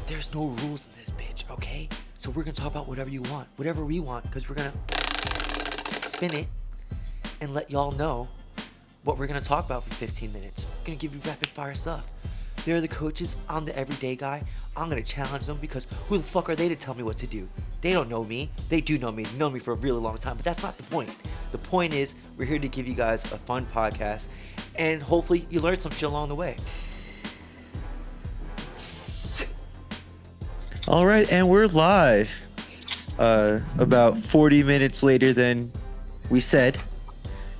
there's no rules in this bitch, okay? So we're gonna talk about whatever you want, whatever we want, because we're gonna spin it and let y'all know what we're gonna talk about for 15 minutes. We're gonna give you rapid fire stuff. They're the coaches. I'm the everyday guy. I'm gonna challenge them because who the fuck are they to tell me what to do? They don't know me. They do know me. They've known me for a really long time, but that's not the point. The point is we're here to give you guys a fun podcast, and hopefully you learn some shit along the way. All right, and we're live. About 40 minutes later than we said.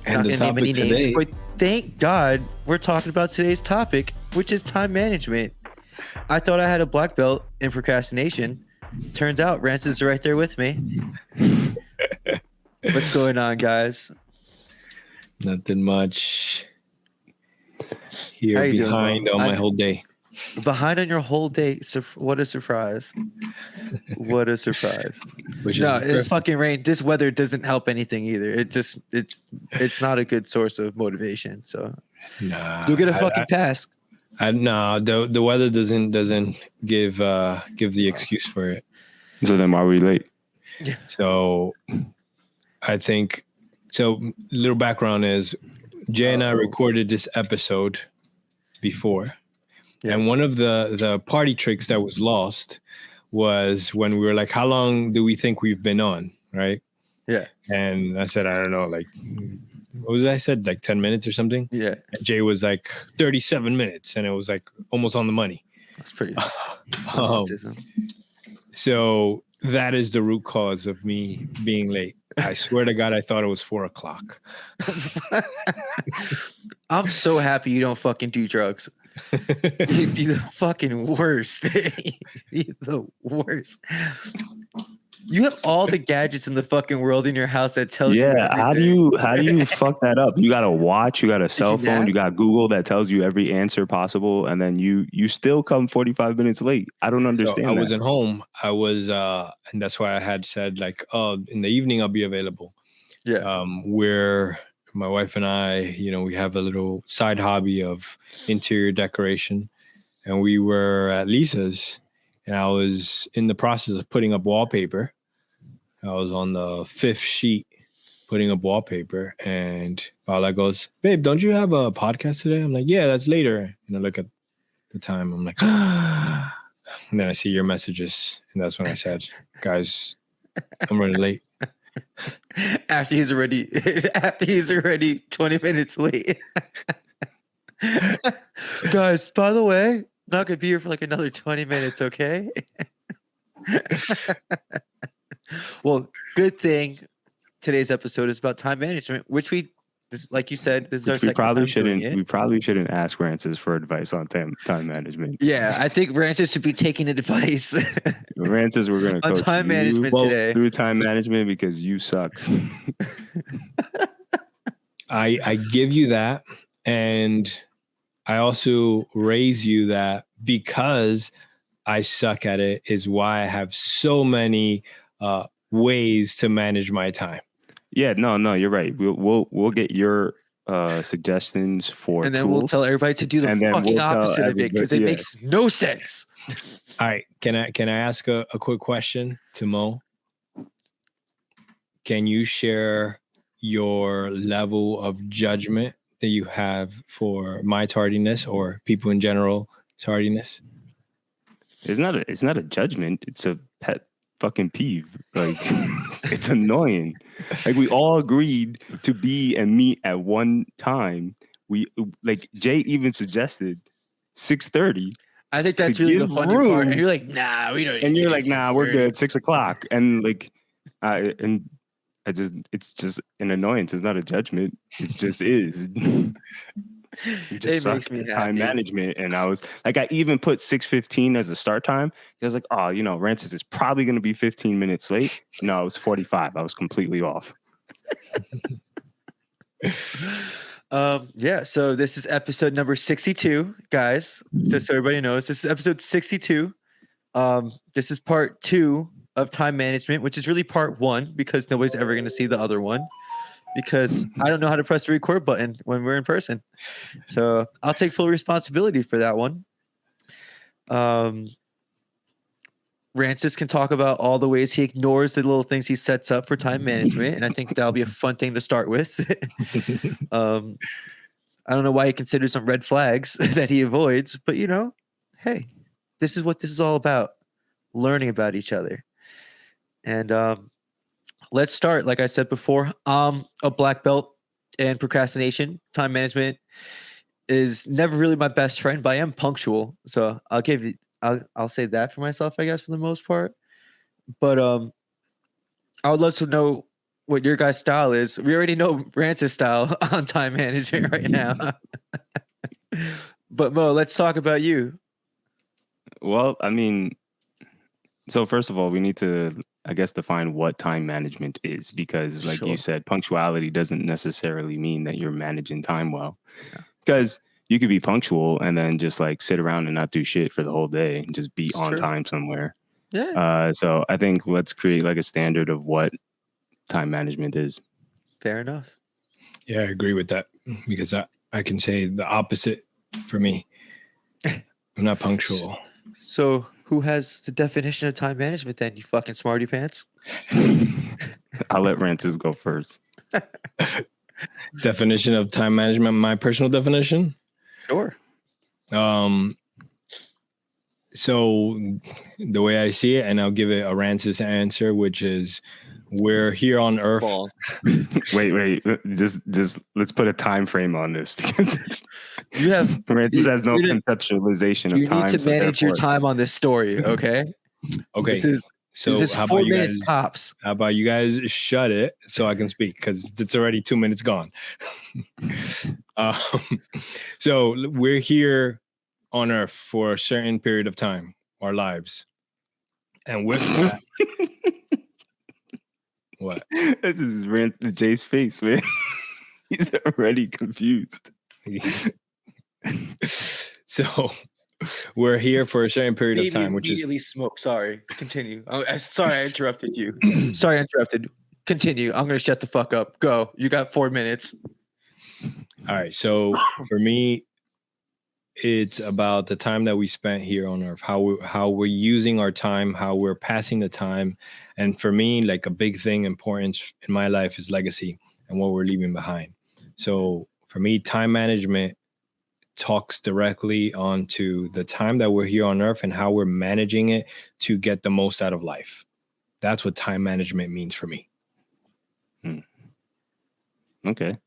And the topic today. But thank God we're talking about today's topic, which is time management. I thought I had a black belt in procrastination. Turns out Rance is right there with me. What's going on, guys? Nothing much. Here How you doing, behind bro? on my whole day. Behind on your whole day. What a surprise. What a surprise. Which No, is it's fucking rain. This weather doesn't help anything either. It's not a good source of motivation. So you'll get a fucking pass. No, the weather doesn't give the excuse for it. So then why are we late? Yeah. So I think little background is Jay and I recorded this episode before. Yeah. And one of the party tricks that was lost was when we were like, how long do we think we've been on? Right. Yeah. And I said, I don't know, like, what was it? I said like 10 minutes or something. Yeah. And Jay was like 37 minutes and it was like almost on the money. That's pretty. So that is the root cause of me being late. I swear to God, I thought it was 4:00. I'm so happy you don't fucking do drugs. You'd be the fucking worst. You'd be the worst. You have all the gadgets in the fucking world in your house that tells you. Yeah, how do you fuck that up? You got a watch, you got a cell phone, you got Google that tells you every answer possible, and then you still come 45 minutes late. I don't understand. So I wasn't home. I was, and that's why I had said like, oh, in the evening I'll be available. Yeah. Where my wife and I, we have a little side hobby of interior decoration, and we were at Lisa's, and I was in the process of putting up wallpaper. I was on the 5th sheet putting up wallpaper, and Paula goes, babe, don't you have a podcast today? I'm like, yeah, that's later. And I look at the time. I'm like, and then I see your messages. And that's when I said, guys, I'm running late. After he's already 20 minutes late. Guys, by the way, I'm not gonna be here for like another 20 minutes, okay? Well, good thing today's episode is about time management, which like you said, this is our second time doing it. We probably shouldn't ask Rances for advice on time management. Yeah, I think Rances should be taking advice. Rances, we're gonna coach time management today. Through time management because you suck. I give you that, and I also raise you that because I suck at it is why I have so many ways to manage my time. Yeah, no, you're right. We'll get your suggestions for and then tools, we'll tell everybody to do the fucking opposite of it because it makes no sense. All right, can I ask a quick question to Mo? Can you share your level of judgment that you have for my tardiness or people in general tardiness? It's not a judgment. It's a pet fucking peeve. Like, it's annoying. Like, we all agreed to be and meet at one time. We like Jay even suggested 6:30. I think that's really the funny part. And you're like, nah, we don't. And you're like, nah, we're good. 6:00. And like, it's just an annoyance. It's not a judgment. It just is. You just suck makes me at happy. time management. And I was like, I even put 6:15 as the start time. I was like, oh, Rances is probably going to be 15 minutes late. No, it was 45. I was completely off. Yeah, so this is episode number 62, guys. Just so everybody knows, this is episode 62. This is part 2 of time management, which is really part 1 because nobody's ever going to see the other one. Because I don't know how to press the record button when we're in person. So I'll take full responsibility for that one. Rancis can talk about all the ways he ignores the little things he sets up for time management, and I think that'll be a fun thing to start with. I don't know why he considers some red flags that he avoids, but hey, this is what this is all about: learning about each other. And let's start. Like I said before, a black belt in procrastination. Time management is never really my best friend, but I am punctual, so I'll say that for myself, I guess, for the most part. But I would love to know what your guys' style is. We already know Rance's style on time management right now. But Mo, let's talk about you. Well, I mean, so first of all, we need to, I guess, define what time management is, because like Sure. you said, punctuality doesn't necessarily mean that you're managing time well. Yeah. Because you could be punctual and then just like sit around and not do shit for the whole day and just be It's on true. time somewhere. Yeah, So I think let's create like a standard of what time management is. fair enough. Yeah, I agree with that, because I can say the opposite for me. I'm not punctual. So who has the definition of time management then, you fucking smarty pants? I'll let Rancis go first. Definition of time management, my personal definition. Sure. So the way I see it, and I'll give it a Rancis answer, which is we're here on Earth. Ball. Wait. Just let's put a time frame on this, because You have Rancis has no you need- conceptualization of you time. need to so manage your therefore- time on this story, okay? Okay. This is So this is how 4 about you minutes guys? tops. How about you guys shut it so I can speak, because it's already 2 minutes gone. um, so we're here on Earth for a certain period of time, our lives, and with that, what? This is Jay's face, man. He's already confused. So we're here for a certain period of time, which is immediately smoke. Sorry. Continue. Sorry, I interrupted you. Sorry, I interrupted. Continue. I'm gonna shut the fuck up. Go. You got 4 minutes. all right. So for me, it's about the time that we spent here on Earth, how we're using our time, how we're passing the time. And for me, like a big thing, importance in my life is legacy and what we're leaving behind. So for me, time management talks directly onto the time that we're here on Earth and how we're managing it to get the most out of life. That's what time management means for me. Okay.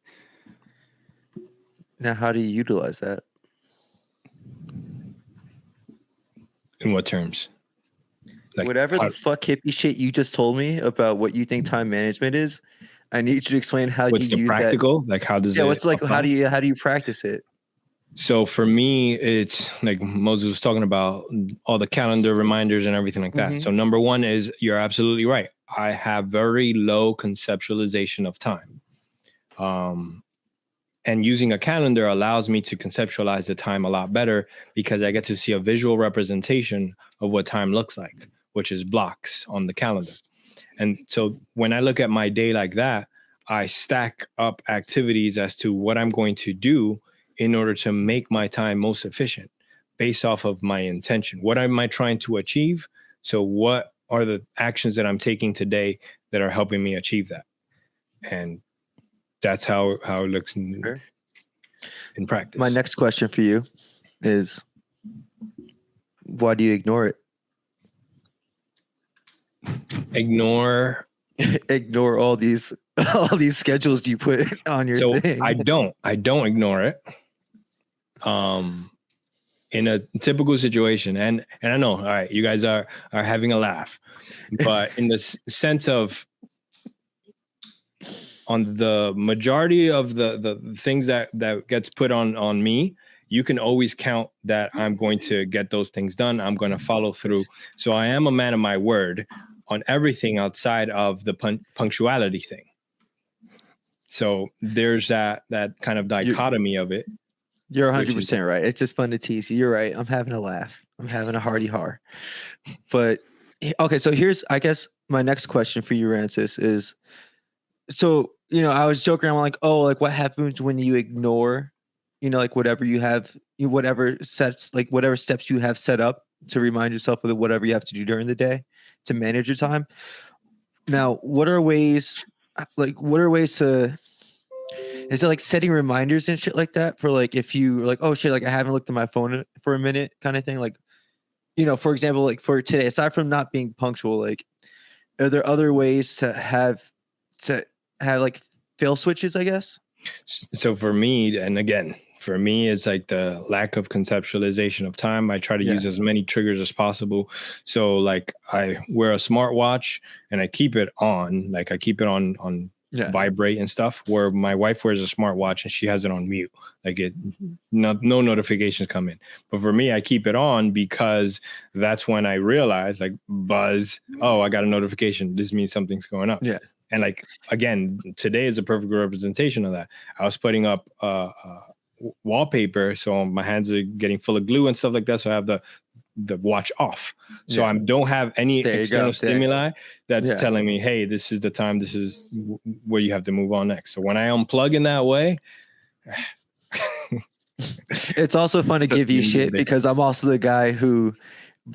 Now, how do you utilize that? In what terms? Like Whatever how- the fuck hippie shit you just told me about what you think time management is, I need you to explain how what's you the use practical? Like how does that. it? Yeah, what's like? How apply? do you practice it? So for me, it's like Moses was talking about all the calendar reminders and everything like that. Mhm. So number one is you're absolutely right. I have very low conceptualization of time. And using a calendar allows me to conceptualize the time a lot better, because I get to see a visual representation of what time looks like, which is blocks on the calendar. And so when I look at my day like that, I stack up activities as to what I'm going to do in order to make my time most efficient based off of my intention. What am I trying to achieve? So what are the actions that I'm taking today that are helping me achieve that? And that's how it looks in practice. My next question for you is, why do you ignore it? Ignore. Ignore all these schedules you put on your So thing. I don't ignore it. In a typical situation, and I know, all right, you guys are having a laugh, but in the sense of, on the majority of the things that gets put on me, you can always count that I'm going to get those things done. I'm going to follow through. So I am a man of my word on everything outside of the punctuality thing. So there's that kind of dichotomy of it. You're which 100% right. It's just fun to tease you. You're right. I'm having a laugh. I'm having a hearty har. But okay, so here's, I guess, my next question for you, Rancis, is, so, I was joking. I'm like, oh, like what happens when you ignore, like whatever you have, whatever steps you have set up to remind yourself of whatever you have to do during the day to manage your time. Now, what are ways to, is it like setting reminders and shit like that for like if you like, oh shit, like I haven't looked at my phone for a minute kind of thing? Like, for example, like for today, aside from not being punctual, like are there other ways to have like fail switches, I guess? So for me, and again, for me, it's like the lack of conceptualization of time. I try to use as many triggers as possible. So like I wear a smartwatch and I keep it on, like I keep it on vibrate and stuff, where my wife wears a smartwatch and she has it on mute. Like no notifications come in. But for me, I keep it on because that's when I realize, like, buzz, oh, I got a notification. This means something's going up. Yeah. And like, again, today is a perfect representation of that. I was putting up wallpaper, so my hands are getting full of glue and stuff like that. So I have the watch off. So I don't have any external stimuli that's telling me, hey, this is the time. This is where you have to move on next. So when I unplug in that way, it's also fun to give you shit because I'm also the guy who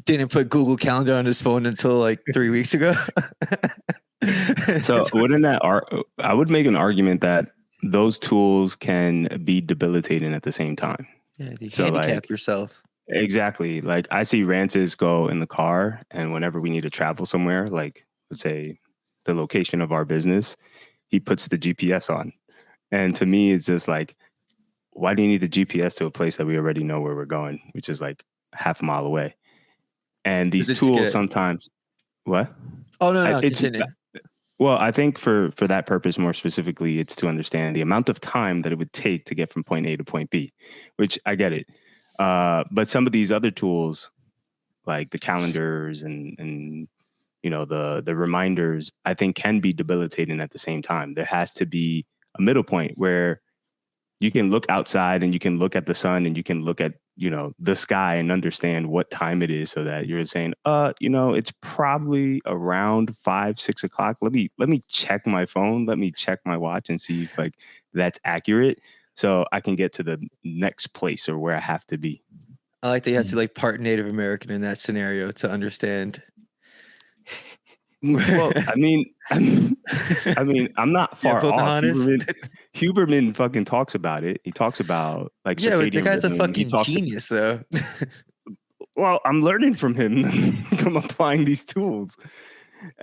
didn't put Google Calendar on his phone until like 3 weeks ago. So I would make an argument that those tools can be debilitating at the same time. Yeah, you handicap yourself. Exactly. Like I see Rances go in the car, and whenever we need to travel somewhere, like let's say the location of our business, he puts the GPS on. And to me, it's just like, why do you need the GPS to a place that we already know where we're going, which is like half a mile away? And these tools sometimes, what? Oh, no, continue. Well, I think for that purpose, more specifically, it's to understand the amount of time that it would take to get from point A to point B, which I get it. But some of these other tools, like the calendars and the reminders, I think can be debilitating at the same time. There has to be a middle point where you can look outside and you can look at the sun and you can look at the sky and understand what time it is, so that you're saying, it's probably around 5-6 o'clock. Let me check my phone. Let me check my watch and see if like that's accurate, so I can get to the next place or where I have to be. I like that you have to like part Native American in that scenario to understand. Well, I mean, I'm not far off. Huberman fucking talks about it. He talks about like but the guy's a fucking genius, though. Well, I'm learning from him. I'm applying these tools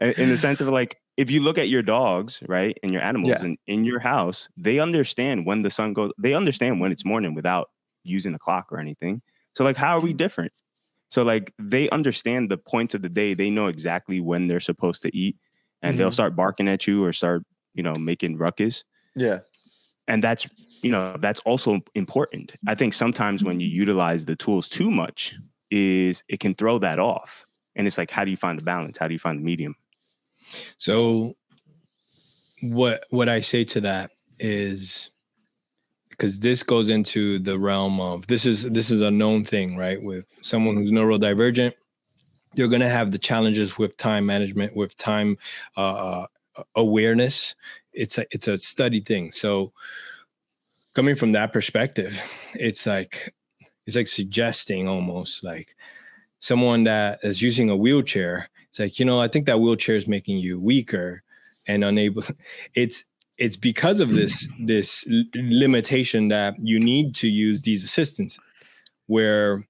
in the sense of like, if you look at your dogs, right, and your animals, and in your house, they understand when the sun goes. They understand when it's morning without using a clock or anything. So like, how are we different? So like they understand the points of the day. They know exactly when they're supposed to eat, and they'll start barking at you or start, making ruckus. Yeah. And that's also important. I think sometimes when you utilize the tools too much, it can throw that off. And it's like, how do you find the balance? How do you find the medium? So what I say to that is, because this goes into the realm of this is a known thing, right? With someone who's neurodivergent, you're going to have the challenges with time management, with time awareness. It's a studied thing. So coming from that perspective, it's like suggesting almost like someone that is using a wheelchair. It's like, I think that wheelchair is making you weaker and unable. It's because of this limitation that you need to use these assistants, where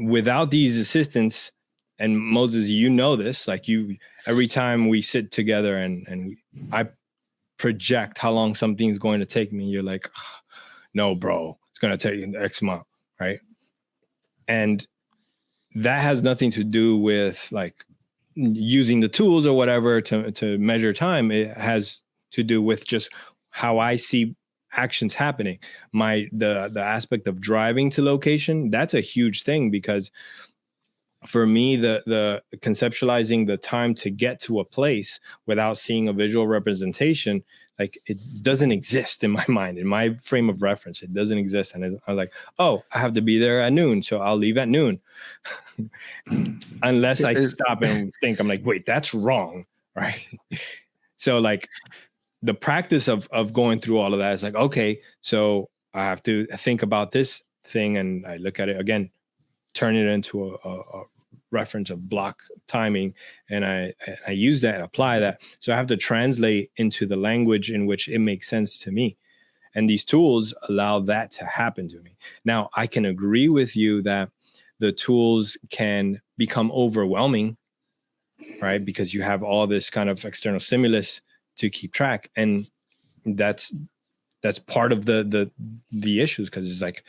without these assistants, and Moses, this, like every time we sit together and I project how long something's going to take me, you're like, oh, no, bro, it's going to take you X amount, right? And that has nothing to do with like using the tools or whatever to measure time. It has to do with just how I see actions happening. The aspect of driving to location, that's a huge thing, because for me, the conceptualizing the time to get to a place without seeing a visual representation, like it doesn't exist in my mind, in my frame of reference. It doesn't exist. And I'm like, oh, I have to be there at noon, so I'll leave at noon. Unless I stop and think, I'm like, wait, that's wrong, right? So like the practice of going through all of that is like, okay, so I have to think about this thing, and I look at it again. turn it into a reference of block timing, and I use that and apply that. So I have to translate into the language in which it makes sense to me. And these tools allow that to happen to me. Now, I can agree with you that the tools can become overwhelming, right? Because you have all this kind of external stimulus to keep track. And that's part of the issues, because it's like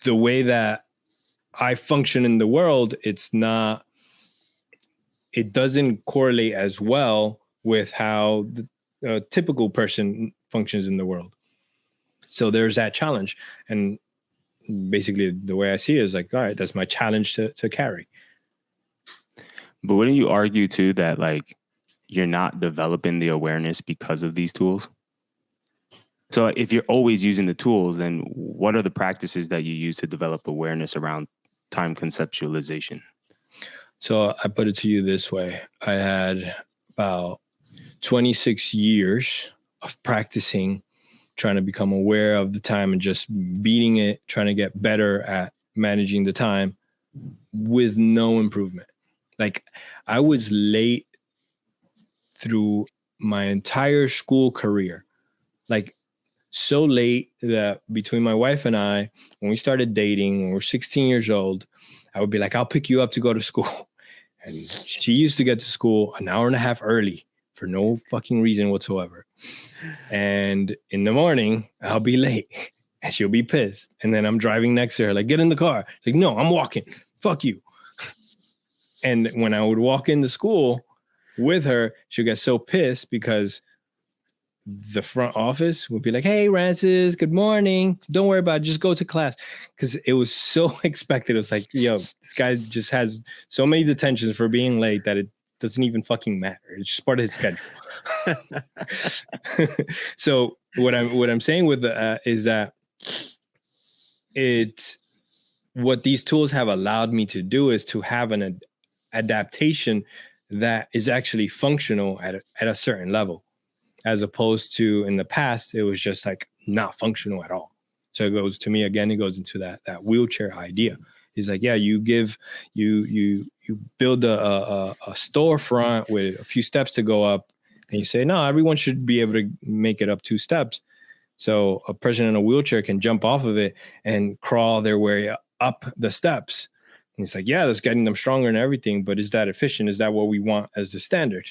the way that I function in the world, it doesn't correlate as well with how the typical person functions in the world. So there's that challenge. And basically the way I see it is like, all right, that's my challenge to carry. But wouldn't you argue too that like you're not developing the awareness because of these tools? So if you're always using the tools, then what are the practices that you use to develop awareness around time conceptualization? So I put it to you this way. I had about 26 years of practicing, trying to become aware of the time and just beating it, trying to get better at managing the time with no improvement. Like I was late through my entire school career, like so late that between my wife and I, when we started dating, when we were 16 years old, I would be like, I'll pick you up to go to school. And she used to get to school an hour and a half early for no fucking reason whatsoever. And in the morning, I'll be late and she'll be pissed. And then I'm driving next to her, like, get in the car. She's like, no, I'm walking. Fuck you. And when I would walk into school with her, she'll get so pissed because the front office would be like, hey, Rancis, good morning. Don't worry about it. Just go to class. Because it was so expected. It was like, yo, this guy just has so many detentions for being late that it doesn't even fucking matter. It's just part of his schedule. So what I'm saying with is that what these tools have allowed me to do is to have an adaptation that is actually functional at a certain level, as opposed to in the past, it was just like not functional at all. So it goes into that wheelchair idea. It's like, yeah, you build a storefront with a few steps to go up, and you say, no, everyone should be able to make it up 2 steps. So a person in a wheelchair can jump off of it and crawl their way up the steps. And it's like, yeah, that's getting them stronger and everything, but is that efficient? Is that what we want as the standard?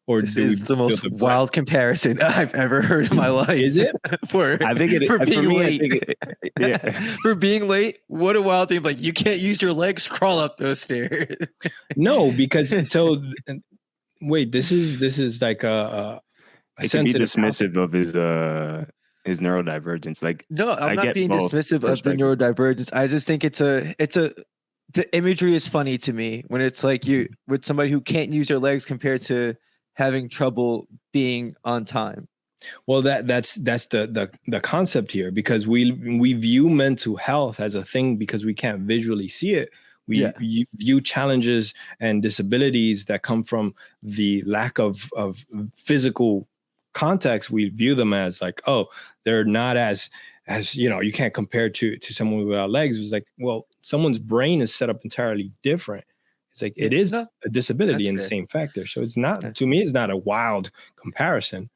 Or this is the most wild comparison I've ever heard in my life. Is it? for being late. For being late, what a wild thing. Like, you can't use your legs, crawl up those stairs. No, because wait, this is like a it can be dismissive of his neurodivergence. Like, no, I'm not being dismissive of the neurodivergence. I just think the imagery is funny to me when it's like you with somebody who can't use their legs compared to having trouble being on time. Well, that's the concept here, because we view mental health as a thing because we can't visually see it. We view challenges and disabilities that come from the lack of physical context. We view them as like, oh, they're not as you can't compare to someone without legs. It's like, well, someone's brain is set up entirely different. It's like it is a disability in the same factor. So it's not, to me, it's not a wild comparison.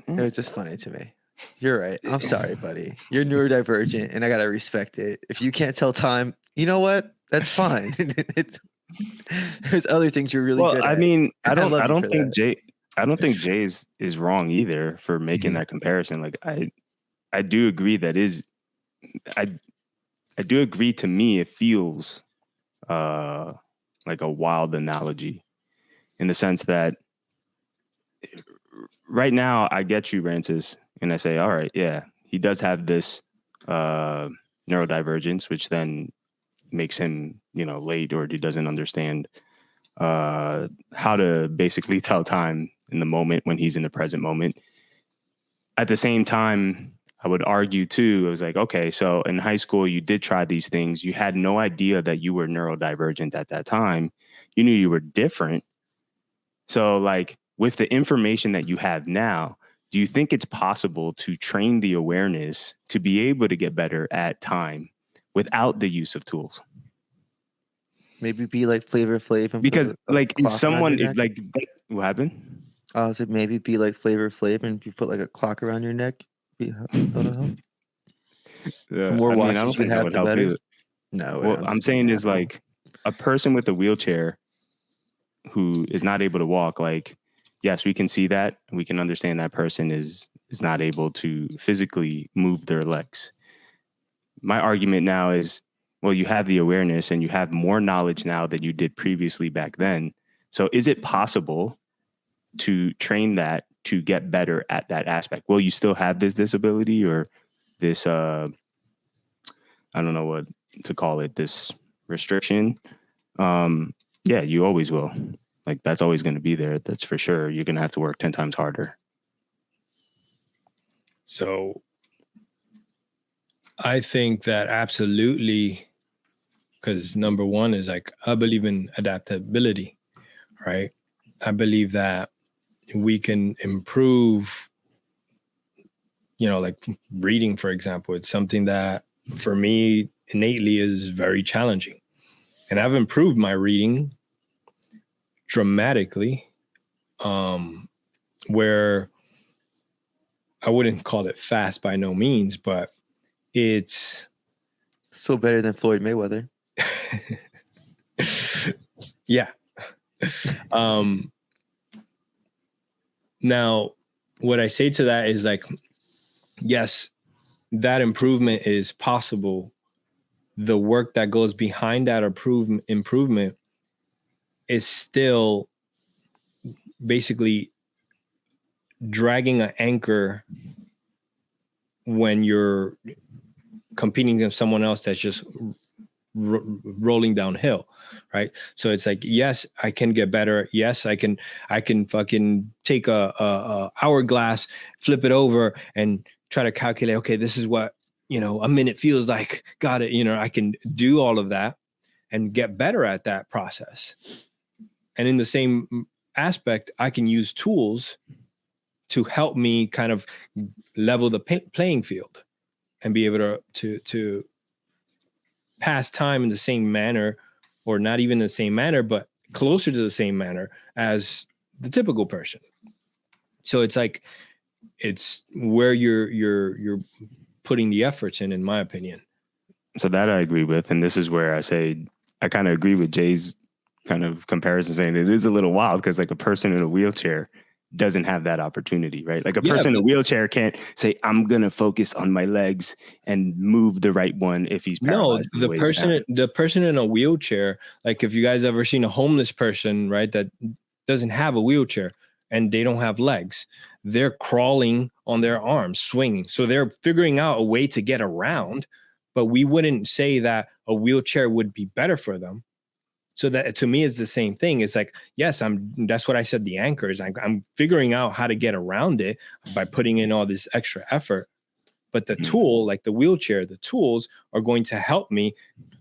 It was just funny to me. You're right. I'm sorry, buddy. You're neurodivergent, and I gotta respect it. If you can't tell time, you know what? That's fine. There's other things you're really good at. I mean, I don't think Jay is wrong either for making that comparison. Like I do agree that I do agree, to me it feels like a wild analogy, in the sense that right now I get you, Rancis, and I say, all right, yeah, he does have this neurodivergence, which then makes him, late, or he doesn't understand how to basically tell time in the moment when he's in the present moment. At the same time, I would argue too, it was like, okay, so in high school, you did try these things. You had no idea that you were neurodivergent at that time. You knew you were different. So like, with the information that you have now, do you think it's possible to train the awareness to be able to get better at time without the use of tools? Maybe be like Flavor Flav and Because put a like if clock around someone your if, neck. what happened? I said maybe be like Flavor Flav and if you put like a clock around your neck, that'll help. The more I mean, I watches don't you think that have, would the help better. either. No, What I'm just being saying an is asshole. like a person with a wheelchair who is not able to walk, like, yes, we can see that. We can understand that person is not able to physically move their legs. My argument now is, well, you have the awareness and you have more knowledge now than you did previously back then. So is it possible to train that to get better at that aspect? Will you still have this disability or this, I don't know what to call it, this restriction? Yeah, you always will. Like, that's always going to be there. That's for sure. You're going to have to work 10 times harder. So I think that absolutely, because number one is like, I believe in adaptability, right? I believe that we can improve, like reading, for example. It's something that for me innately is very challenging. And I've improved my reading dramatically, where I wouldn't call it fast by no means, but it's still better than Floyd Mayweather. Yeah. Now, what I say to that is like, yes, that improvement is possible. The work that goes behind that improvement is still basically dragging an anchor when you're competing against someone else that's just rolling downhill, right? So it's like, yes, I can get better. Yes, I can fucking take a hourglass, flip it over, and try to calculate. Okay, this is what a minute feels like. Got it. I can do all of that and get better at that process. And in the same aspect, I can use tools to help me kind of level the playing field and be able to pass time in the same manner, or not even the same manner, but closer to the same manner as the typical person. So it's like, it's where you're putting the efforts in my opinion. So that I agree with. And this is where I say, I kind of agree with Jay's kind of comparison, saying it is a little wild because like a person in a wheelchair doesn't have that opportunity, right? Like a person in a wheelchair can't say, I'm going to focus on my legs and move the right one if he's paralyzed. No, the person in a wheelchair, like if you guys ever seen a homeless person, right, that doesn't have a wheelchair and they don't have legs, they're crawling on their arms, swinging. So they're figuring out a way to get around, but we wouldn't say that a wheelchair would be better for them. So that to me is the same thing. It's like, yes, that's what I said. The anchor is I'm figuring out how to get around it by putting in all this extra effort. But the tool, like the wheelchair, the tools are going to help me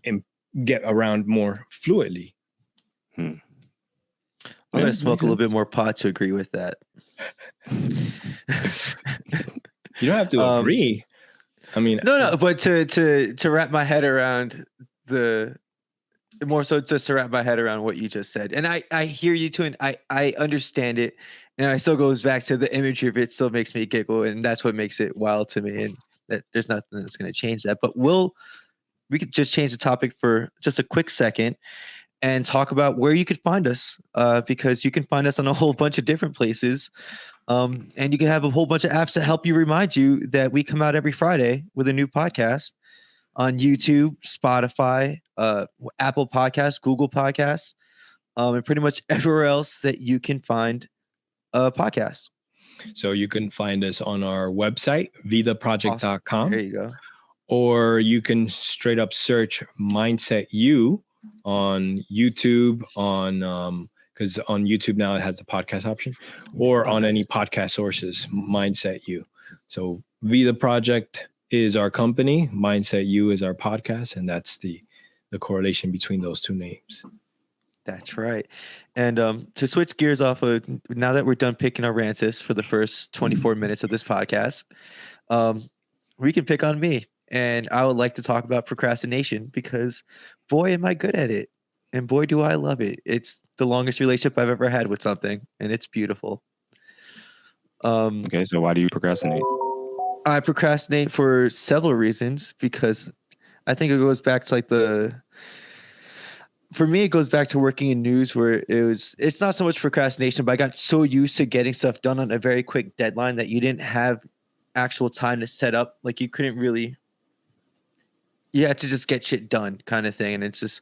and get around more fluidly. I'm going to smoke a little bit more pot to agree with that. You don't have to agree. I mean, no, but to wrap my head around more so just to wrap my head around what you just said. And I hear you too, and I understand it. And I still goes back to the imagery of it still makes me giggle, and that's what makes it wild to me. And that there's nothing that's going to change that. But we could just change the topic for just a quick second and talk about where you could find us, because you can find us on a whole bunch of different places. And you can have a whole bunch of apps that help you remind you that we come out every Friday with a new podcast on YouTube, Spotify, Apple Podcasts, Google Podcasts, and pretty much everywhere else that you can find a podcast. So you can find us on our website, vidaproject.com. Awesome. There you go. Or you can straight up search Mindset U on YouTube, because on YouTube now it has the podcast option, or on any podcast sources, Mindset U. So Vida Project is our company, Mindset U is our podcast, and that's the correlation between those two names. That's right. And to switch gears off of, now that we're done picking our rances for the first 24 minutes of this podcast, we can pick on me. and I would like to talk about procrastination because, boy, am I good at it, and boy, do I love it. It's the longest relationship I've ever had with something, and it's beautiful. Okay, so why do you procrastinate? I procrastinate for several reasons because I think it goes back to like for me, it goes back to working in news where it's not so much procrastination, but I got so used to getting stuff done on a very quick deadline that you didn't have actual time to set up. Like you couldn't really, you had to just get shit done kind of thing. And it's just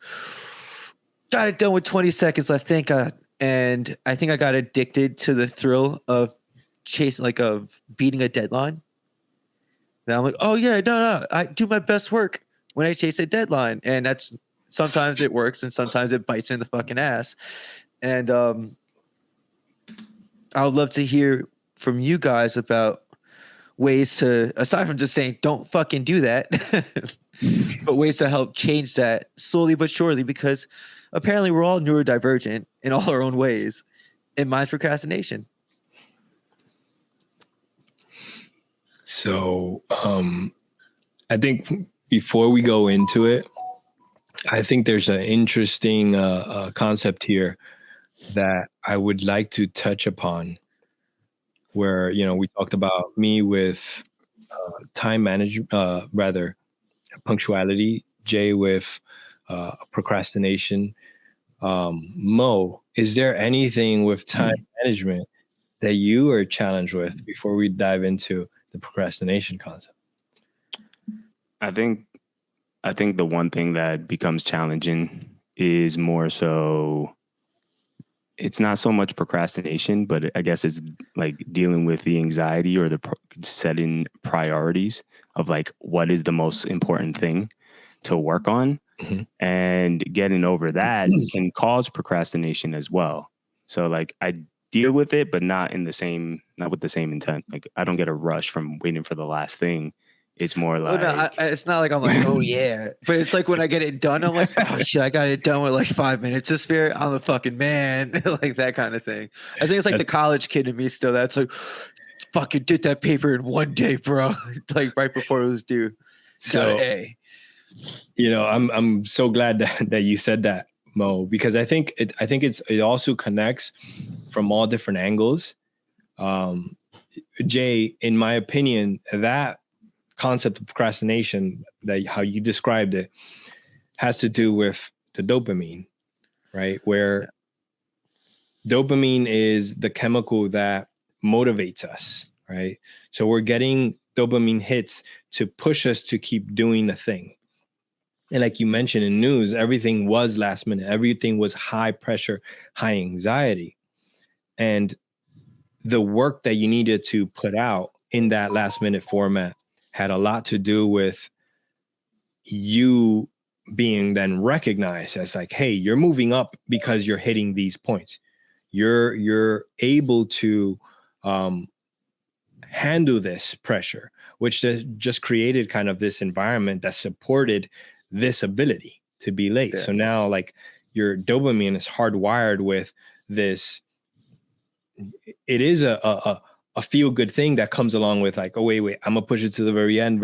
got it done with 20 seconds left. Thank God. And I think I got addicted to the thrill of chasing, like of beating a deadline. Now I'm like, oh yeah, no, I do my best work when I chase a deadline. And that's, sometimes it works and sometimes it bites me in the fucking ass. And I would love to hear from you guys about ways to, aside from just saying don't fucking do that, but ways to help change that slowly but surely, because apparently we're all neurodivergent in all our own ways. In my procrastination. So I think before we go into it, I think there's an interesting concept here that I would like to touch upon where, we talked about me with time management, rather punctuality, Jay with procrastination. Mo, is there anything with time management that you are challenged with before we dive into the procrastination concept? I think the one thing that becomes challenging is more so, it's not so much procrastination, but I guess it's like dealing with the anxiety or the setting priorities of like, what is the most important thing to work on, and getting over that can cause procrastination as well. So like I deal with it, but not with the same intent. Like I don't get a rush from waiting for the last thing. It's more like, it's not like I'm like, oh yeah, but it's like when I get it done, I'm like, oh shit, I got it done with like 5 minutes to spare. I'm the fucking man, like that kind of thing. I think it's like the college kid in me still. That's like, fucking did that paper in one day, bro. Like right before it was due. Got an A. I'm so glad that you said that, Mo, because I think it also connects from all different angles. Jay, in my opinion, that concept of procrastination, that how you described it, has to do with the dopamine, right? Where dopamine is the chemical that motivates us, right? So we're getting dopamine hits to push us to keep doing the thing. And like you mentioned in news, everything was last minute. Everything was high pressure, high anxiety. And the work that you needed to put out in that last minute format had a lot to do with you being then recognized as like, hey, you're moving up because you're hitting these points. You're able to handle this pressure, which just created kind of this environment that supported this ability to be late. Yeah. So now like your dopamine is hardwired with this. It is a feel good thing that comes along with like, oh, wait, I'm gonna push it to the very end.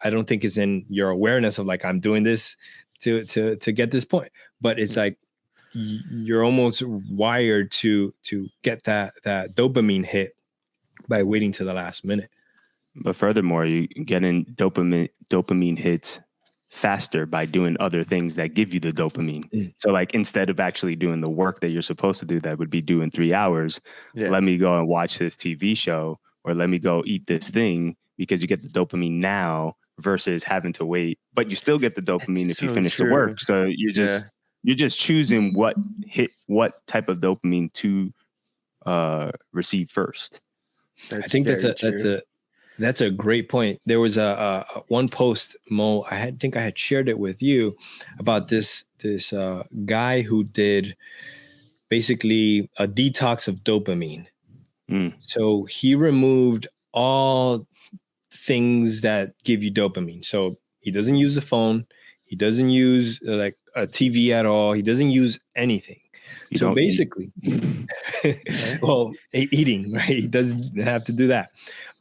I don't think it's in your awareness of like, I'm doing this to get this point, but it's like, you're almost wired to get that dopamine hit by waiting to the last minute. But furthermore, you getting dopamine hits faster by doing other things that give you the dopamine. So like instead of actually doing the work that you're supposed to do that would be doing 3 hours, let me go and watch this TV show, or let me go eat this thing, because you get the dopamine now versus having to wait. But you still get the dopamine if you finish the work. So you're just choosing what type of dopamine to receive first. I think that's a great point. There was a one post, Mo, I think I had shared it with you, about this guy who did basically a detox of dopamine. So he removed all things that give you dopamine. So he doesn't use the phone. He doesn't use like a TV at all. He doesn't use anything. So basically, well, eating, right? He doesn't have to do that.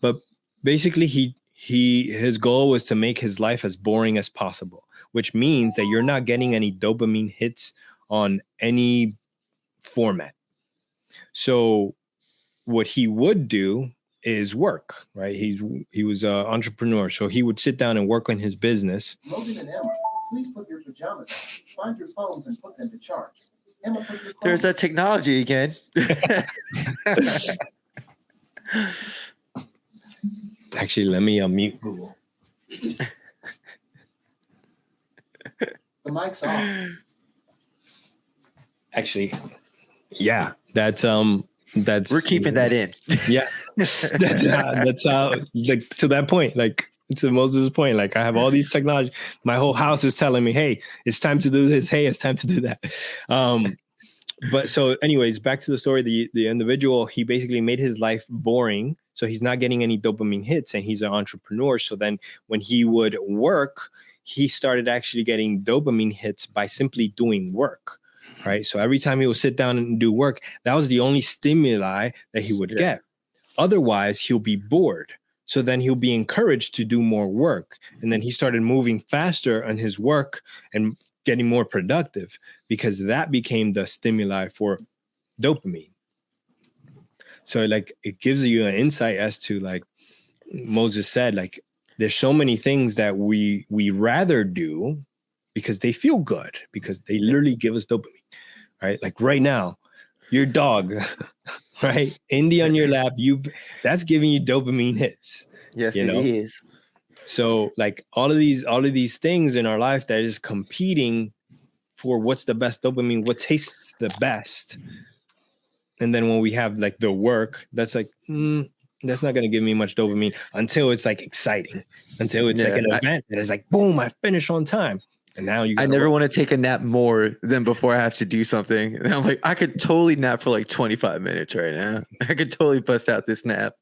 But basically, he his goal was to make his life as boring as possible, which means that you're not getting any dopamine hits on any format. So what he would do is work, right? He was an entrepreneur, so he would sit down and work on his business. Logan and Emma, please put your pajamas on. Find your phones and put them to charge. Emma, put your There's that technology again. Actually, let me unmute Google. The mic's off. Actually, yeah, that's We're keeping that in. Yeah, that's how like to that point, like to Moses' point, like I have all these technology. My whole house is telling me, hey, it's time to do this. Hey, it's time to do that. But so anyways, back to the story, the individual, he basically made his life boring. So he's not getting any dopamine hits, and he's an entrepreneur. So then when he would work, he started actually getting dopamine hits by simply doing work. Right. So every time he would sit down and do work, that was the only stimuli that he would get. Otherwise, he'll be bored. So then he'll be encouraged to do more work. And then he started moving faster on his work and getting more productive because that became the stimuli for dopamine. So like it gives you an insight as to, like Moses said, like there's so many things that we rather do because they feel good, because they literally give us dopamine, right? Like right now, your dog, right? Indy on your lap, that's giving you dopamine hits. Yes, it is. So like all of these things in our life that is competing for what's the best dopamine, what tastes the best. And then when we have like the work, that's like, that's not going to give me much dopamine until it's like exciting, until it's like an event that is like, boom, I finished on time. And now I never want to take a nap more than before I have to do something. And I'm like, I could totally nap for like 25 minutes right now. I could totally bust out this nap.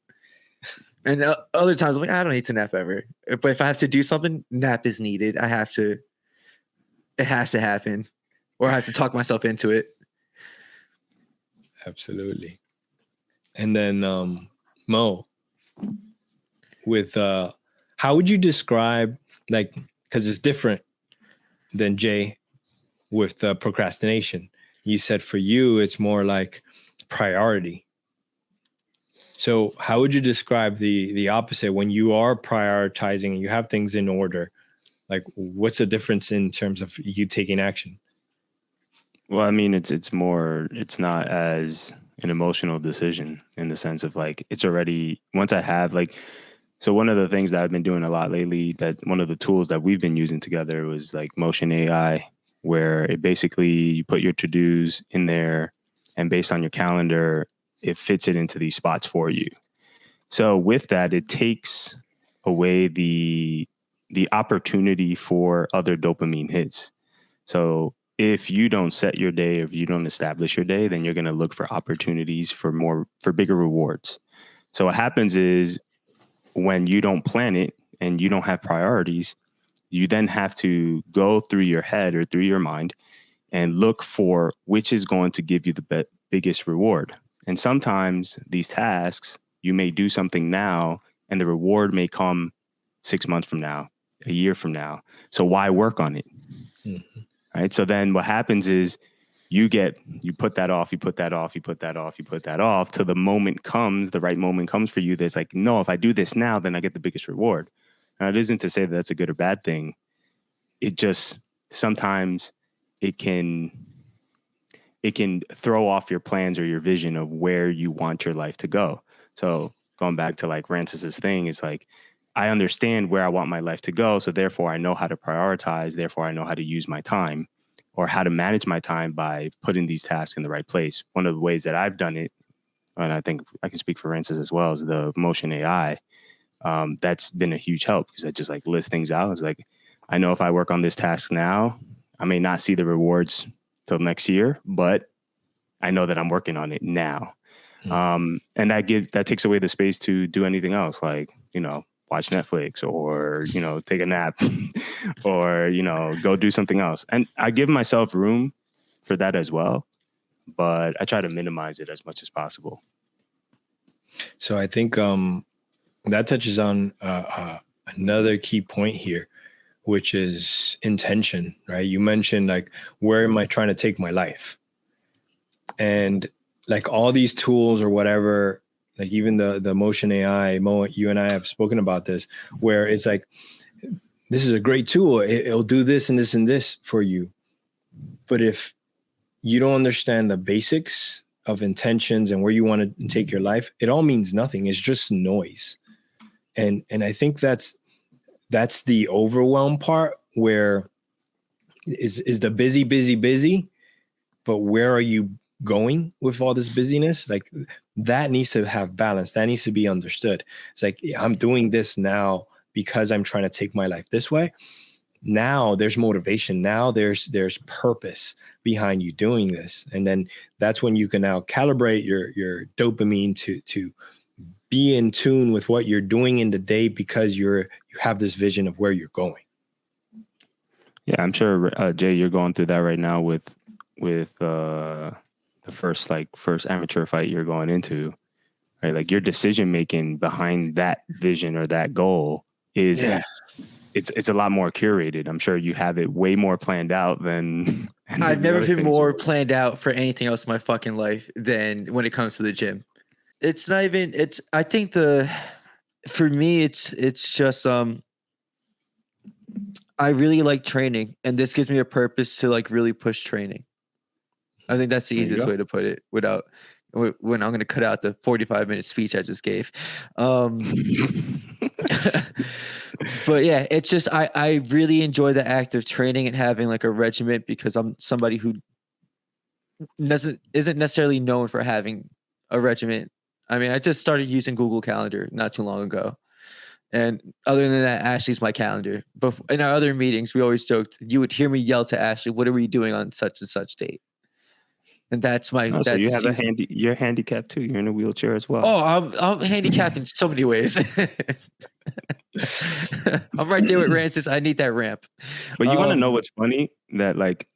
And other times I'm like, I don't need to nap ever. But if I have to do something, nap is needed. It has to happen, or I have to talk myself into it. Absolutely. And then Mo, with how would you describe, like, because it's different than Jay with procrastination. You said for you, it's more like priority. So how would you describe the opposite when you are prioritizing and you have things in order? Like, what's the difference in terms of you taking action? Well, I mean, it's not as an emotional decision in the sense of like, it's already, once I have like, so one of the things that I've been doing a lot lately, that one of the tools that we've been using together was like Motion AI, where it basically you put your to-dos in there and based on your calendar, it fits it into these spots for you. So with that, it takes away the opportunity for other dopamine hits. So if you don't set your day, or if you don't establish your day, then you're going to look for opportunities for bigger rewards. So what happens is when you don't plan it and you don't have priorities, you then have to go through your head or through your mind and look for which is going to give you the biggest reward. And sometimes these tasks, you may do something now and the reward may come 6 months from now, a year from now. So why work on it? Mm-hmm. Right. So then what happens is you put that off, you put that off, you put that off, you put that off till the moment comes, the right moment comes for you. That's like, no, if I do this now, then I get the biggest reward. Now, it isn't to say that that's a good or bad thing. It just, sometimes it can throw off your plans or your vision of where you want your life to go. So going back to like Rancis's thing, it's like, I understand where I want my life to go. So therefore I know how to prioritize. Therefore I know how to use my time or how to manage my time by putting these tasks in the right place. One of the ways that I've done it, and I think I can speak for Rancis as well, is the Motion AI. That's been a huge help because I just like list things out. It's like, I know if I work on this task now, I may not see the rewards till next year, but I know that I'm working on it now. And that takes away the space to do anything else, like, watch Netflix or, take a nap or, go do something else. And I give myself room for that as well, but I try to minimize it as much as possible. So I think that touches on another key point here, which is intention, right? You mentioned like, where am I trying to take my life? And like all these tools or whatever, like even the motion AI, Mo, you and I have spoken about this, where it's like, this is a great tool. It'll do this and this and this for you. But if you don't understand the basics of intentions and where you want to take your life, it all means nothing. It's just noise. And I think that's the overwhelm part, where is the busy, but where are you going with all this busyness? Like, that needs to have balance. That needs to be understood. It's like, I'm doing this now because I'm trying to take my life this way. Now there's motivation. Now there's purpose behind you doing this. And then that's when you can now calibrate your dopamine to be in tune with what you're doing in the day, because you have this vision of where you're going. Yeah, I'm sure, Jay, you're going through that right now with the first amateur fight you're going into, right? Like, your decision making behind that vision or that goal is it's a lot more curated. I'm sure you have it way more planned out than I've never been more planned out for anything else in my fucking life than when it comes to the gym. It's not even, I think for me, it's just, I really like training, and this gives me a purpose to like really push training. I think that's the easiest way to put it when I'm going to cut out the 45-minute speech I just gave. But yeah, it's just, I really enjoy the act of training and having like a regiment, because I'm somebody who isn't necessarily known for having a regiment. I mean, I just started using Google Calendar not too long ago. And other than that, Ashley's my calendar. But in our other meetings, we always joked, you would hear me yell to Ashley, what are we doing on such and such date? And that's my. Oh, so you have you're handicapped too. You're in a wheelchair as well. Oh, I'm handicapped in so many ways. I'm right there with Rancis. I need that ramp. But you want to know what's funny? That like,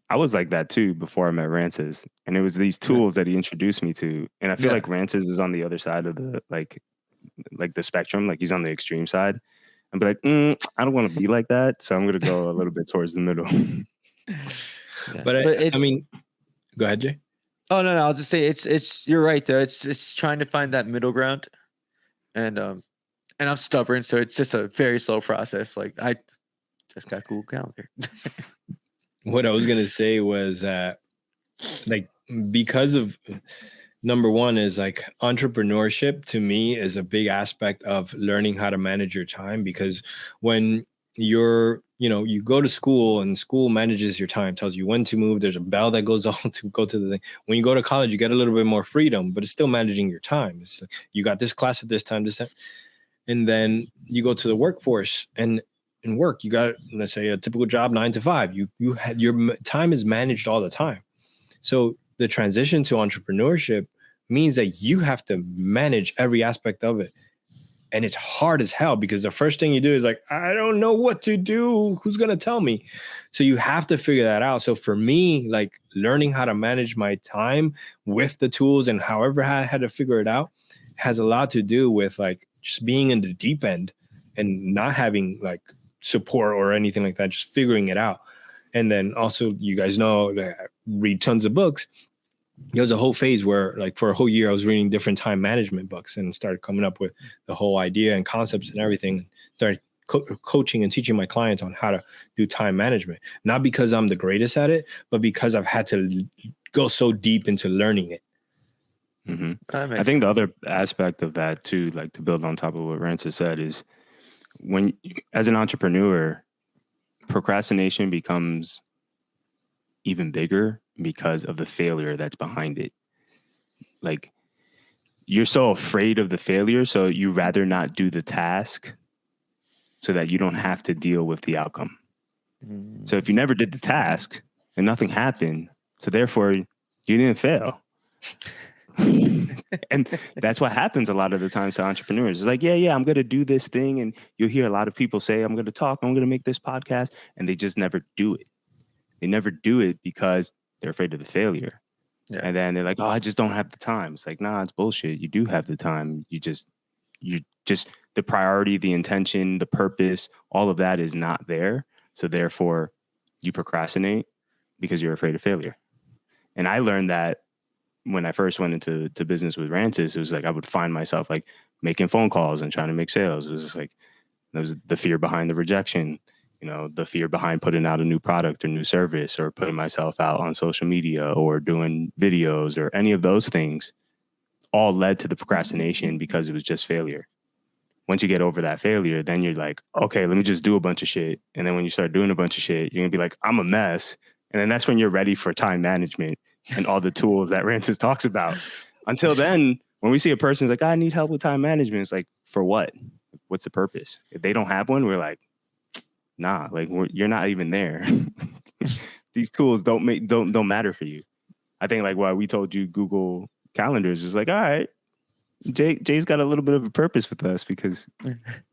I was like that too before I met Rancis, and it was these tools that he introduced me to. And I feel like Rancis is on the other side of the like the spectrum. Like, he's on the extreme side. I'd be like, I don't want to be like that, so I'm gonna go a little bit towards the middle. But I mean, go ahead, Jay. Oh no, I'll just say it's you're right though. It's trying to find that middle ground, and I'm stubborn, so it's just a very slow process. Like, I just got Google Calendar. What I was gonna say was that, like, because of number one is like, entrepreneurship to me is a big aspect of learning how to manage your time, because when you go to school and school manages your time, tells you when to move. There's a bell that goes on to go to the thing. When you go to college, you get a little bit more freedom, but it's still managing your time. It's, you got this class at this time, and then you go to the workforce and work. You got, let's say, a typical job, 9 to 5. You had your time is managed all the time. So the transition to entrepreneurship means that you have to manage every aspect of it. And it's hard as hell, because the first thing you do is like, I don't know what to do. Who's going to tell me? So you have to figure that out. So for me, like, learning how to manage my time with the tools and however I had to figure it out has a lot to do with like just being in the deep end and not having like support or anything like that, just figuring it out. And then also, you guys know that I read tons of books. There was a whole phase where, like, for a whole year, I was reading different time management books and started coming up with the whole idea and concepts and everything. Started coaching and teaching my clients on how to do time management. Not because I'm the greatest at it, but because I've had to go so deep into learning it. Mm-hmm. I think the other aspect of that too, like to build on top of what Rancis said, is when, as an entrepreneur, procrastination becomes even bigger because of the failure that's behind it. Like, you're so afraid of the failure, so you rather not do the task so that you don't have to deal with the outcome. So if you never did the task and nothing happened, so therefore you didn't fail. And that's what happens a lot of the times to entrepreneurs. It's like, yeah, I'm going to do this thing. And you'll hear a lot of people say, I'm going to talk, I'm going to make this podcast. And they just never do it. They never do it because they're afraid of the failure. Yeah. And then they're like, oh, I just don't have the time. It's like, nah, it's bullshit. You do have the time. The the priority, the intention, the purpose, all of that is not there. So therefore, you procrastinate because you're afraid of failure. And I learned that when I first went into business with Rancis. It was like I would find myself like making phone calls and trying to make sales. It was just like there was the fear behind the rejection, the fear behind putting out a new product or new service, or putting myself out on social media or doing videos, or any of those things all led to the procrastination because it was just failure. Once you get over that failure, then you're like, okay, let me just do a bunch of shit. And then when you start doing a bunch of shit, you're gonna be like, I'm a mess. And then that's when you're ready for time management and all the tools that Rancis talks about. Until then, when we see a person's like, I need help with time management, it's like, for what? What's the purpose? If they don't have one, we're like, nah, like you're not even there. These tools don't matter for you. I think like why we told you Google Calendars is like, all right, Jay's got a little bit of a purpose with us because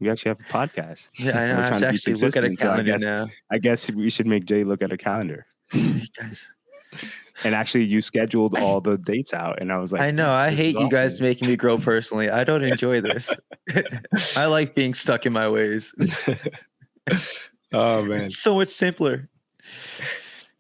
we actually have a podcast. Yeah, I know. We're I trying to be actually look at a consistent, so calendar now. I guess we should make Jay look at a calendar. You guys. And actually, you scheduled all the dates out, and I was like, I know. I this hate is you guys awesome. making me grow personally. I don't enjoy this. I like being stuck in my ways. Oh man, It's so much simpler.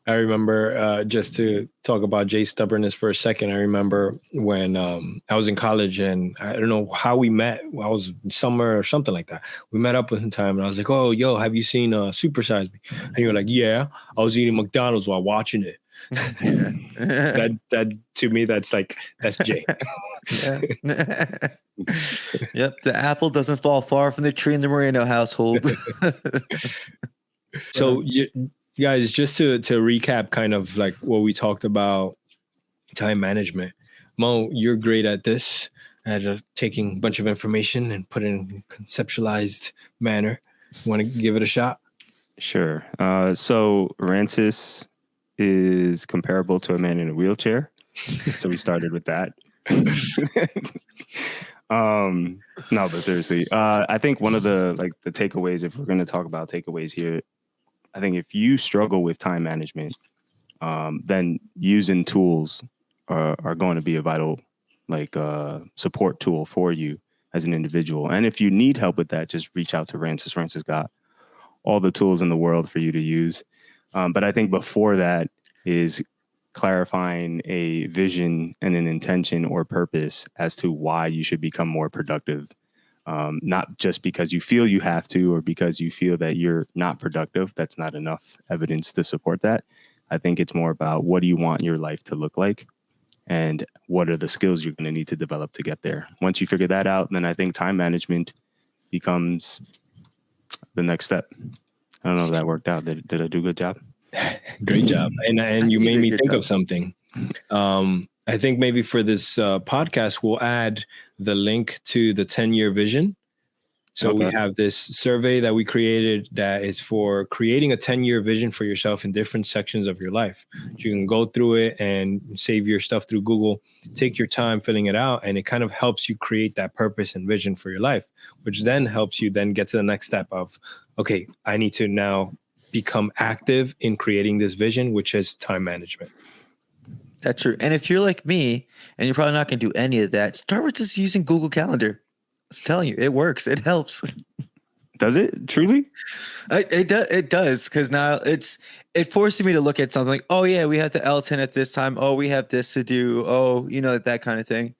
I remember, just to talk about Jay's stubbornness for a second. I remember when I was in college, and I don't know how we met. I was somewhere or something like that. We met up one time, and I was like, "Oh, yo, have you seen Super Size Me?" And you were like, "Yeah, I was eating McDonald's while watching it." That to me, that's Jay. Yep, the apple doesn't fall far from the tree in the Moreno household. So, guys, just to recap, kind of like what we talked about, time management. Mo, you're great at this, at taking a bunch of information and put it in a conceptualized manner. You want to give it a shot? Sure. So Rancis is comparable to a man in a wheelchair. So we started with that. No, but seriously, I think one of the takeaways, if we're going to talk about takeaways here, I think if you struggle with time management, then using tools are going to be a vital support tool for you as an individual. And if you need help with that, just reach out to Rancis. Rancis got all the tools in the world for you to use. But I think before that is clarifying a vision and an intention or purpose as to why you should become more productive. Not just because you feel you have to, or because you feel that you're not productive. That's not enough evidence to support that. I think it's more about, what do you want your life to look like, and what are the skills you're going to need to develop to get there. Once you figure that out, then I think time management becomes the next step. I don't know if that worked out. Did I do a good job? Great job. And you made me think job. of something. I think maybe for this podcast, we'll add the link to the 10-year vision. So Okay. we have this survey that we created that is for creating a 10-year vision for yourself in different sections of your life. You can go through it and save your stuff through Google, take your time filling it out, and it kind of helps you create that purpose and vision for your life, which then helps you then get to the next step of, okay, I need to now become active in creating this vision, which is time management. That's true. And if you're like me, and you're probably not going to do any of that, start with just using Google Calendar. I was telling you, it works. It helps. Does it truly? It does, because now it forces me to look at something like, oh yeah, we have the L10 at this time. Oh, we have this to do. Oh, that kind of thing.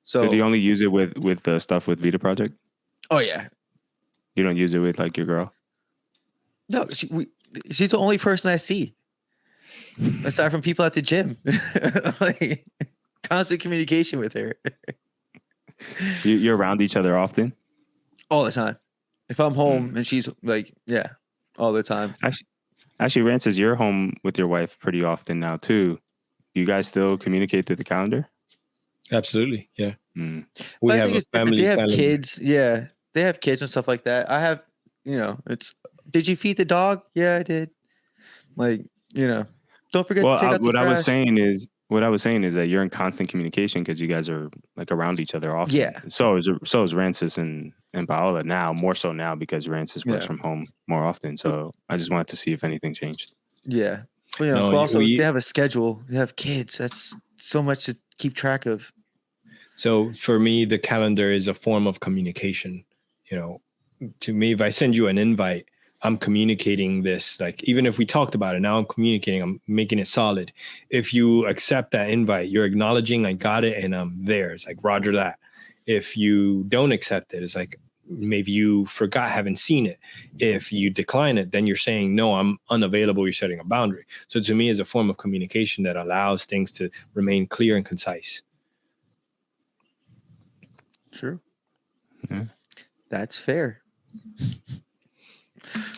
So do you only use it with the stuff with Vita Project? Oh yeah. You don't use it with like your girl? No, she's the only person I see, aside from people at the gym. Like, constant communication with her. You're around each other often? All the time. If I'm home and she's like, yeah, all the time. Actually, Rancis, you're home with your wife pretty often now too. Do you guys still communicate through the calendar? Absolutely. Yeah. Mm. We But I have think a it's different. family They have calendar. kids. Yeah. They have kids and stuff like that. I have, did you feed the dog? Yeah, I did. Like, don't forget to take out the what I was trash. saying is that you're in constant communication because you guys are like around each other often. Yeah. So is Rancis and Paola now, more so now because Rancis works Yeah. from home more often. So I just wanted to see if anything changed. Yeah. But, No, but also we- they have a schedule. They have kids. That's so much to keep track of. So for me, the calendar is a form of communication. You know, to me, if I send you an invite, I'm communicating this. Like, even if we talked about it, now I'm communicating, I'm making it solid. If you accept that invite, you're acknowledging I got it and I'm there. It's like, Roger that. If you don't accept it, it's like, maybe you forgot, haven't seen it. If you decline it, then you're saying, no, I'm unavailable. You're setting a boundary. So to me, it's a form of communication that allows things to remain clear and concise. True. Yeah. That's fair.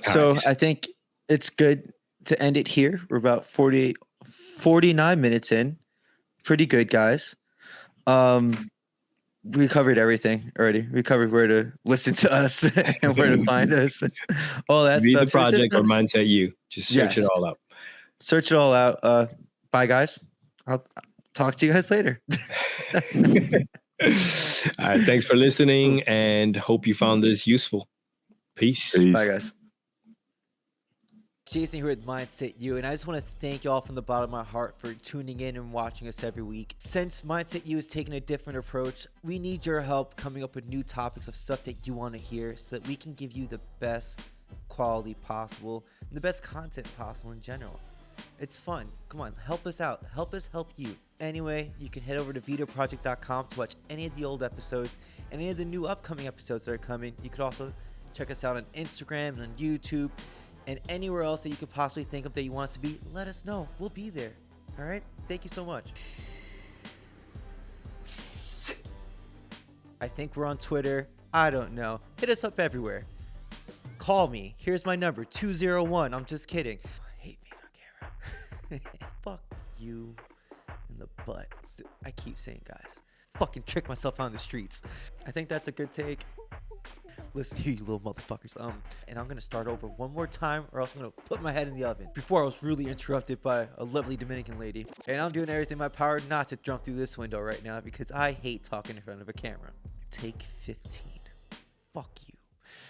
So Nice. I think it's good to end it here. We're about 49 minutes in. Pretty good, guys. We covered everything already. We covered where to listen to us and where to find us. All that Read stuff. the So it's just project or Mindset You. Just search it Yes. all up. search it all out. Bye, guys. I'll talk to you guys later. All right. Thanks for listening and hope you found this useful. Peace. Bye, guys. Jason here with Mindset U, and I just want to thank y'all from the bottom of my heart for tuning in and watching us every week. Since Mindset U is taking a different approach, we need your help coming up with new topics of stuff that you want to hear so that we can give you the best quality possible and the best content possible in general. It's fun. Come on, help us out. Help us help you. Anyway, you can head over to vitoproject.com to watch any of the old episodes and any of the new upcoming episodes that are coming. You could also check us out on Instagram and on YouTube. And anywhere else that you could possibly think of that you want us to be, let us know. We'll be there. All right? Thank you so much. I think we're on Twitter. I don't know. Hit us up everywhere. Call me. Here's my number, 201. I'm just kidding. I hate being on camera. Fuck you in the butt. I keep saying, guys. Fucking trick myself out in the streets. I think that's a good take. Listen here, you little motherfuckers. And I'm gonna start over one more time, or else I'm gonna put my head in the oven. Before I was really interrupted by a lovely Dominican lady, and I'm doing everything in my power not to jump through this window right now because I hate talking in front of a camera. Take 15. Fuck you.